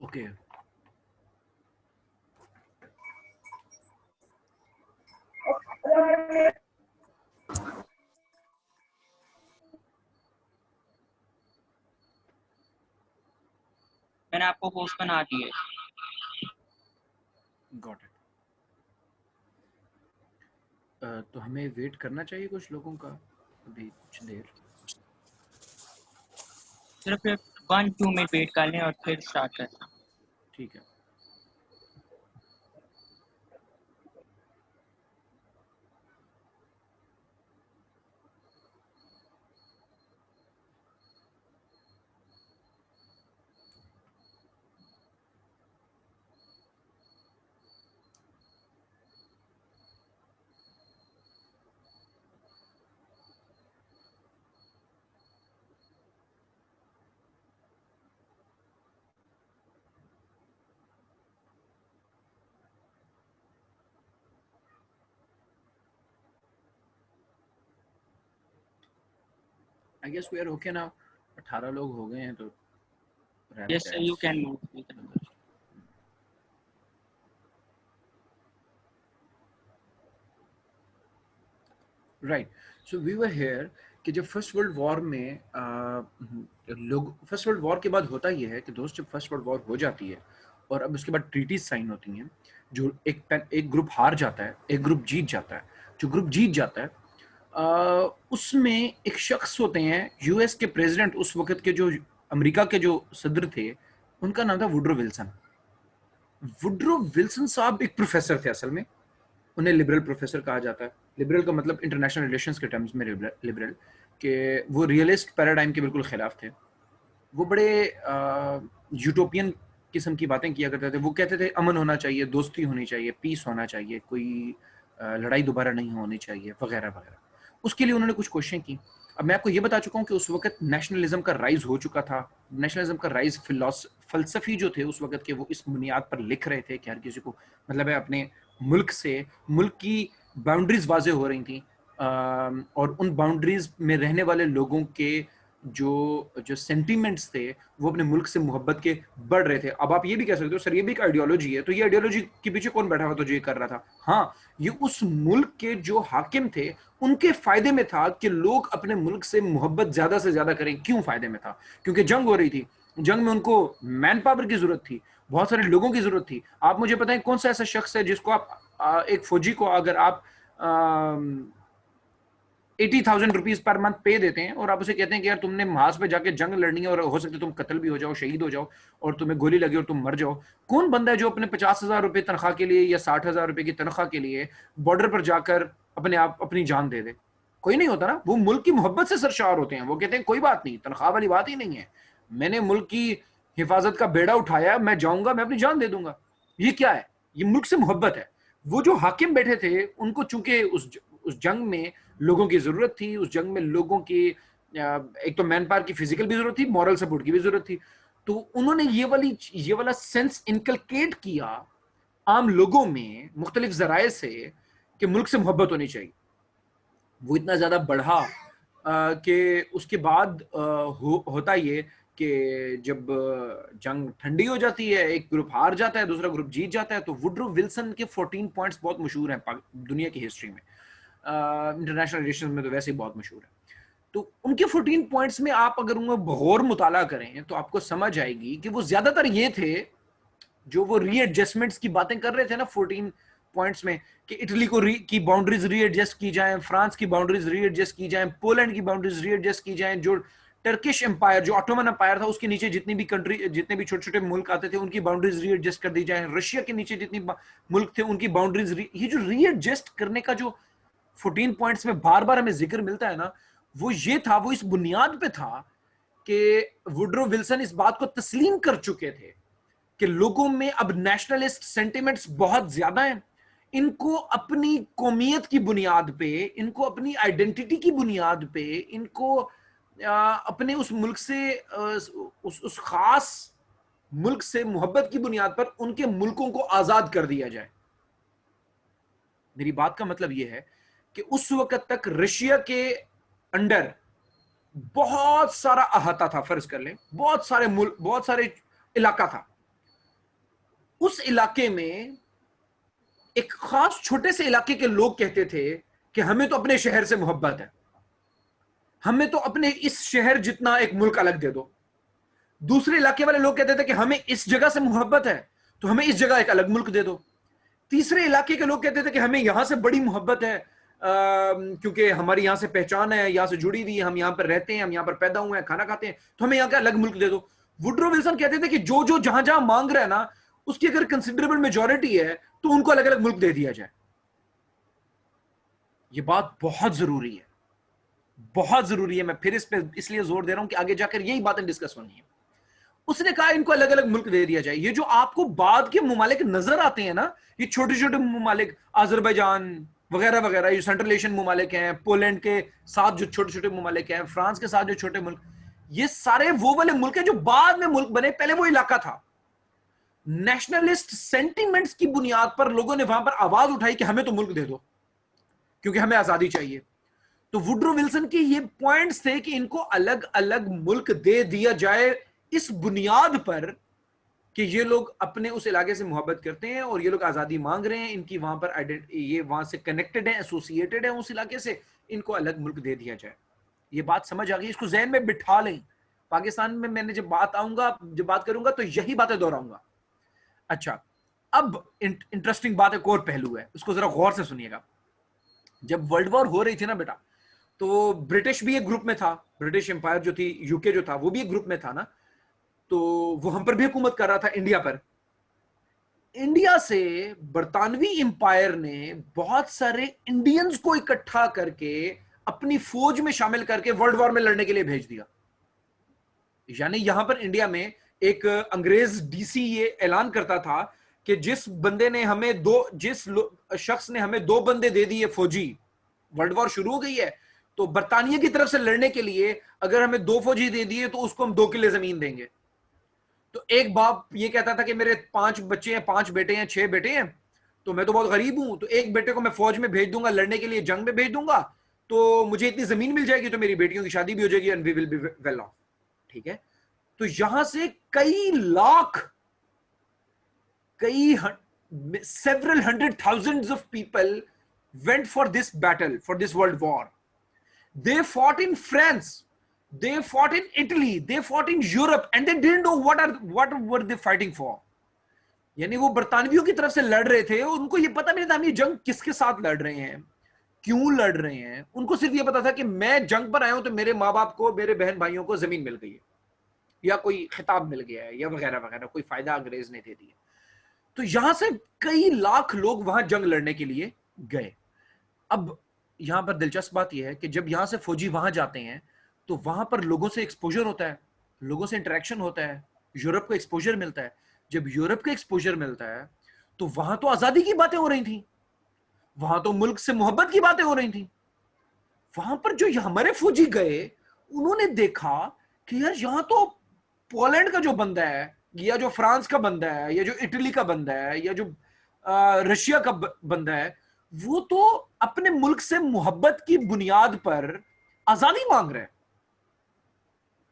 Okay. मैंने आपको post बना दी है। Got it. तो हमें वेट करना चाहिए कुछ लोगों का अभी कुछ देर। सिर्फ 1-2 मिनट वेट कर लें और फिर स्टार्ट करें। ठीक है। I guess we are okay now. 18 लोग हो गए हैं तो wrap yes sir, that's you can move. Right. So we were here कि जब फर्स्ट वर्ल्ड वॉर में लोग फर्स्ट वर्ल्ड वॉर के बाद होता ये है कि दोस्त जब फर्स्ट वर्ल्ड वॉर हो जाती है और अब उसके बाद ट्रीटीज साइन होती हैं, जो एक ग्रुप हार जाता है, एक ग्रुप जीत जाता है। जो ग्रुप जीत जाता है उसमें एक शख्स होते हैं यूएस के प्रेसिडेंट उस वक्त के, जो अमेरिका के जो सदर थे, उनका नाम था वुडरो विल्सन। वुडरो विल्सन साहब एक प्रोफेसर थे असल में। उन्हें लिबरल प्रोफेसर कहा जाता है। लिबरल का मतलब इंटरनेशनल रिलेशंस के टर्म्स में लिबरल, कि वो रियलिस्ट पैराडाइम के बिल्कुल खिलाफ थे। वो बड़े यूटोपियन किस्म की बातें किया करते थे। वो कहते थे अमन होना चाहिए, दोस्ती होनी चाहिए, पीस होना चाहिए, कोई लड़ाई दोबारा नहीं होनी चाहिए, वगैरह वगैरह। उसके लिए उन्होंने कुछ कोशिशें की। अब मैं आपको ये बता चुका हूँ कि उस वक्त नेशनलिज्म का राइज हो चुका था। नेशनलिज्म का राइज फलसफी जो थे उस वक्त के, वो इस बुनियाद पर लिख रहे थे कि हर किसी को मतलब है अपने मुल्क से, मुल्क की बाउंड्रीज वाजे हो रही थी, और उन बाउंड्रीज में रहने वाले लोगों के जो जो सेंटीमेंट्स थे वो अपने मुल्क से मोहब्बत के बढ़ रहे थे। अब आप ये भी कह सकते हो सर ये भी एक आइडियोलॉजी है, तो ये आइडियोलॉजी के पीछे कौन बैठा हुआ तो जो ये कर रहा था? हाँ, ये उस मुल्क के जो हाकिम थे उनके फायदे में था कि लोग अपने मुल्क से मोहब्बत ज्यादा से ज्यादा करें। क्यों फायदे में था? क्योंकि जंग हो रही थी। जंग में उनको मैन पावर की जरूरत थी, बहुत सारे लोगों की जरूरत थी। आप मुझे बताएं कौन सा ऐसा शख्स है जिसको आप एक फौजी को अगर आप 80,000 रुपीज पर मंथ पे देते हैं और आप उसे कहते हैं कि यार तुमने मास पे जाके जंग लड़नी है और हो सकता है तुम कत्ल भी हो जाओ, शहीद हो जाओ और तुम्हें गोली लगे और तुम मर जाओ, कौन बंदा है जो अपने 50,000 रुपए तनख्वाह के लिए या 60,000 रुपए की तनख्वाह के लिए बॉर्डर पर जाकर अपने आप अपनी जान दे दे? कोई नहीं होता ना। वो मुल्क की मोहब्बत से सरशार होते हैं। वो कहते हैं कोई बात नहीं, तनख्वाह वाली बात ही नहीं है, मैंने मुल्क की हिफाजत का बेड़ा उठाया, मैं जाऊंगा, मैं अपनी जान दे दूंगा। ये क्या है? ये मुल्क से मोहब्बत है। वो जो हाकिम बैठे थे उनको चूंकि उस जंग में लोगों की जरूरत थी, उस जंग में लोगों की एक तो मैन पावर की फिजिकल भी जरूरत थी, मॉरल सपोर्ट की भी जरूरत थी। तो उन्होंने ये वाला सेंस इनकलकेट किया आम लोगों में मुख्तलिफ जराए से कि मुल्क से मोहब्बत होनी चाहिए। वो इतना ज्यादा बढ़ा कि उसके बाद होता ये कि जब जंग ठंडी हो जाती है, एक ग्रुप हार जाता है, दूसरा ग्रुप जीत जाता है। तो वुडरो विल्सन के 14 पॉइंट्स बहुत मशहूर हैं दुनिया की हिस्ट्री में, इंटरनेशनल रिलेशन में तो वैसे ही बहुत मशहूर है। तो उनके 14 पॉइंट्स में आप अगर उनमें गौर मुताला करें तो आपको समझ आएगी कि वो ज्यादातर ये थे, जो वो रीएडजस्टमेंट्स की बातें कर रहे थे ना 14 पॉइंट्स में, कि इटली की बाउंड्रीज रीएडजस्ट की जाएं, फ्रांस की बाउंड्रीज रीएडजस्ट की जाएं, पोलैंड की बाउंड्रीज रीएडजस्ट की जाएं, जो टर्किश एम्पायर, जो ऑटोमन एम्पायर था उसके नीचे जितनी भी कंट्री, जितने भी छोटे छोटे मुल्क आते थे उनकी बाउंड्रीज रीएडजस्ट कर दी जाए, रशिया के नीचे जितनी मुल्क थे उनकी बाउंड्रीज, ये जो रीएडजस्ट करने का जो 14 पॉइंट्स में बार बार हमें जिक्र मिलता है ना, वो ये था, वो इस बुनियाद पे था कि वुडरो विल्सन इस बात को तस्लीम कर चुके थे कि लोगों में अब नेशनलिस्ट सेंटिमेंट्स बहुत ज्यादा हैं। इनको अपनी कौमियत की बुनियाद पे, इनको अपनी आइडेंटिटी की बुनियाद पे, इनको अपने उस मुल्क से उस खास मुल्क से मोहब्बत की बुनियाद पर उनके मुल्कों को आजाद कर दिया जाए। मेरी बात का मतलब यह है कि उस वक्त तक रशिया के अंडर बहुत सारा अहाता था, फर्ज कर लें बहुत सारे मुल्क, बहुत सारे इलाका था, उस इलाके में एक खास छोटे से इलाके के लोग कहते थे कि हमें तो अपने शहर से मोहब्बत है, हमें तो अपने इस शहर जितना एक मुल्क अलग दे दो। दूसरे इलाके वाले लोग कहते थे कि हमें इस जगह से मोहब्बत है तो हमें इस जगह एक अलग मुल्क दे दो। तीसरे इलाके के लोग कहते थे कि हमें यहां से बड़ी मोहब्बत है, क्योंकि हमारी यहां से पहचान है, यहां से जुड़ी हुई है, हम यहां पर रहते हैं, हम यहां पर पैदा हुए हैं, खाना खाते हैं, तो हमें यहां का अलग मुल्क दे दो। वुड्रो विल्सन कहते थे कि जो जो जहां जहां मांग रहा है ना, उसकी अगर कंसिडरेबल मेजोरिटी है तो उनको अलग अलग मुल्क दे दिया जाए। यह बात बहुत जरूरी है, बहुत जरूरी है। मैं फिर इस पे इसलिए जोर दे रहा हूं कि आगे जाकर यही बातें डिस्कस होनी है। उसने कहा इनको अलग अलग मुल्क दे दिया जाए। ये जो आपको बाद के ममालिक नजर आते हैं ना, ये छोटे छोटे ममालिक, अजरबैजान वगैरह वगैरह, ये सेंट्रल एशियन ममालिक हैं, पोलैंड के साथ जो छोटे छोटे ममालिक हैं, फ्रांस के साथ जो छोटे मुल्क, ये सारे वो वाले मुल्क हैं जो बाद में मुल्क बने, पहले वो इलाका था। नेशनलिस्ट सेंटिमेंट्स की बुनियाद पर लोगों ने वहां पर आवाज उठाई कि हमें तो मुल्क दे दो, क्योंकि हमें आजादी चाहिए। तो वुड्रो विल्सन के ये पॉइंट्स थे कि इनको अलग अलग मुल्क दे दिया जाए, इस बुनियाद पर कि ये लोग अपने उस इलाके से मोहब्बत करते हैं और ये लोग आजादी मांग रहे हैं, इनकी वहां पर ये वहां से कनेक्टेड है, एसोसिएटेड है उस इलाके से, इनको अलग मुल्क दे दिया जाए। ये बात समझ आ गई, इसको जहन में बिठा लें। पाकिस्तान में मैंने जब बात करूंगा तो यही बातें दोहराऊंगा। अच्छा, अब इंटरेस्टिंग बात एक और पहलू है, उसको जरा गौर से सुनिएगा। जब वर्ल्ड वॉर हो रही थी ना बेटा, तो ब्रिटिश भी एक ग्रुप में था, ब्रिटिश एम्पायर जो थी, यूके जो था वो भी एक ग्रुप में था ना, तो वो हम पर भी हुकूमत कर रहा था, इंडिया पर। इंडिया से बरतानवी एम्पायर ने बहुत सारे इंडियंस को इकट्ठा करके अपनी फौज में शामिल करके वर्ल्ड वॉर में लड़ने के लिए भेज दिया। यानी यहां पर इंडिया में एक अंग्रेज डीसी ये ऐलान करता था कि जिस शख्स ने हमें 2 बंदे दे दिए फौजी, वर्ल्ड वॉर शुरू हो गई है, तो बरतानिया की तरफ से लड़ने के लिए अगर हमें 2 फौजी दे दिए तो उसको हम 2 किले जमीन देंगे। तो एक बाप ये कहता था कि मेरे 5 बच्चे हैं, 5 बेटे हैं, 6 बेटे हैं, तो मैं तो बहुत गरीब हूं, तो एक बेटे को मैं फौज में भेज दूंगा, लड़ने के लिए जंग में भेज दूंगा, तो मुझे इतनी जमीन मिल जाएगी, तो मेरी बेटियों की शादी भी हो जाएगी, and we will be well off. ठीक है, तो यहां से कई लाख, कई several hundred thousands of people went for this battle, for this world war. They fought in France, they fought in Italy, they fought in Europe, and they didn't know what were they fighting for. यानी वो बरतानवियों की तरफ से लड़ रहे थे, उनको ये पता नहीं था हम ये जंग किसके साथ लड़ रहे हैं, क्यों लड़ रहे हैं। उनको सिर्फ ये पता था कि मैं जंग पर आया हूं तो मेरे माँ बाप को, मेरे बहन भाइयों को जमीन मिल गई है, या कोई खिताब मिल गया है, या वगैरह वगैरह, कोई फायदा अंग्रेज ने दे दिया। तो यहां से कई लाख लोग वहां जंग लड़ने के लिए गए। अब यहां पर दिलचस्प बात यह है कि जब यहां से फौजी वहां जाते हैं तो वहां पर लोगों से एक्सपोजर होता है, लोगों से इंटरेक्शन होता है, यूरोप को एक्सपोजर मिलता है। जब यूरोप को एक्सपोजर मिलता है तो वहां तो आजादी की बातें हो रही थी, वहां तो मुल्क से मोहब्बत की बातें हो रही थी। वहां पर जो हमारे फौजी गए, उन्होंने देखा कि यार यहां तो पोलैंड का जो बंदा है, या जो फ्रांस का बंदा है, या जो इटली का बंदा है, या जो रशिया का बंदा है, वो तो अपने मुल्क से मोहब्बत की बुनियाद पर आजादी मांग रहा है।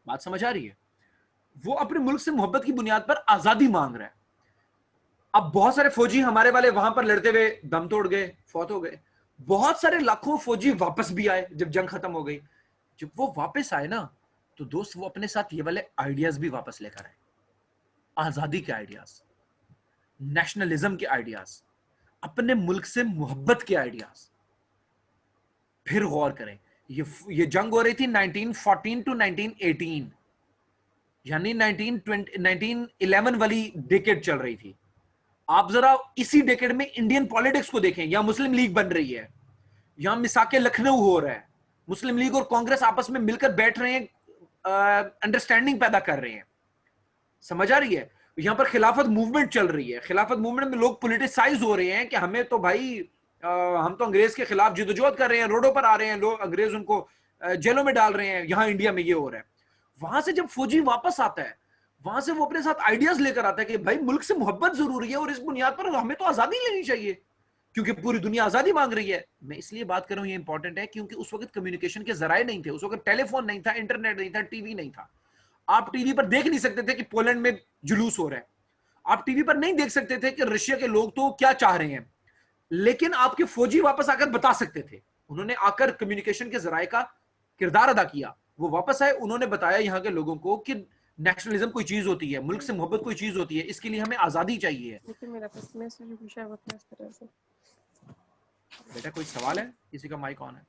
बात समझ आ रही है? वो अपने मुल्क से मोहब्बत की बुनियाद पर आजादी मांग रहा है। अब बहुत सारे फौजी हमारे वाले वहां पर लड़ते हुए दम तोड़ गए, फौत हो गए। बहुत सारे लाखों फौजी वापस भी आए जब जंग खत्म हो गई। जब वो वापस आए ना, तो दोस्त वो अपने साथ ये वाले आइडियाज भी वापस लेकर आए, आजादी के आइडियाज, नेशनलिज्म के आइडियाज, अपने मुल्क से मोहब्बत के आइडियाज। फिर गौर करें, ये जंग हो रही थी 1914 टू 1918, यानी 1911 वाली डेकेड चल रही थी। आप जरा इसी डेकेड में इंडियन पॉलिटिक्स को देखें। यहां मुस्लिम लीग बन रही है, यहां मिसाके लखनऊ हो रहा है, मुस्लिम लीग और कांग्रेस आपस में मिलकर बैठ रहे हैं, अंडरस्टैंडिंग पैदा कर रहे हैं। समझ आ रही है? यहां पर खिलाफत मूवमेंट चल रही है, खिलाफत मूवमेंट में लोग पॉलिटिसाइज हो रहे हैं कि हमें तो भाई हम तो अंग्रेज के खिलाफ जिदोजहद कर रहे हैं, रोडों पर आ रहे हैं लोग, अंग्रेज उनको जेलों में डाल रहे हैं। यहां इंडिया में ये हो रहा है। वहां से जब फौजी वापस आता है, वहां से वो अपने साथ आइडियाज लेकर आता है कि भाई मुल्क से मोहब्बत जरूरी है, और इस बुनियाद पर हमें तो आजादी लेनी चाहिए, क्योंकि पूरी दुनिया आजादी मांग रही है। मैं इसलिए बात कर रहा हूं, ये इंपॉर्टेंट है, क्योंकि उस वक्त कम्युनिकेशन के जराए नहीं थे, उस वक्त टेलीफोन नहीं था, इंटरनेट नहीं था, टीवी नहीं था। आप टीवी पर देख नहीं सकते थे कि पोलैंड में जुलूस हो रहा है, आप टीवी पर नहीं देख सकते थे कि रशिया के लोग तो क्या चाह रहे हैं, लेकिन आपके फौजी वापस आकर बता सकते थे। उन्होंने आकर कम्युनिकेशन के जराये का किरदार अदा किया। वो वापस आए, उन्होंने बताया यहाँ के लोगों को कि नेशनलिज्म कोई चीज होती है, मुल्क से मोहब्बत कोई चीज होती है, इसके लिए हमें आजादी चाहिए। बेटा कोई सवाल है? किसी का माइक ऑन है?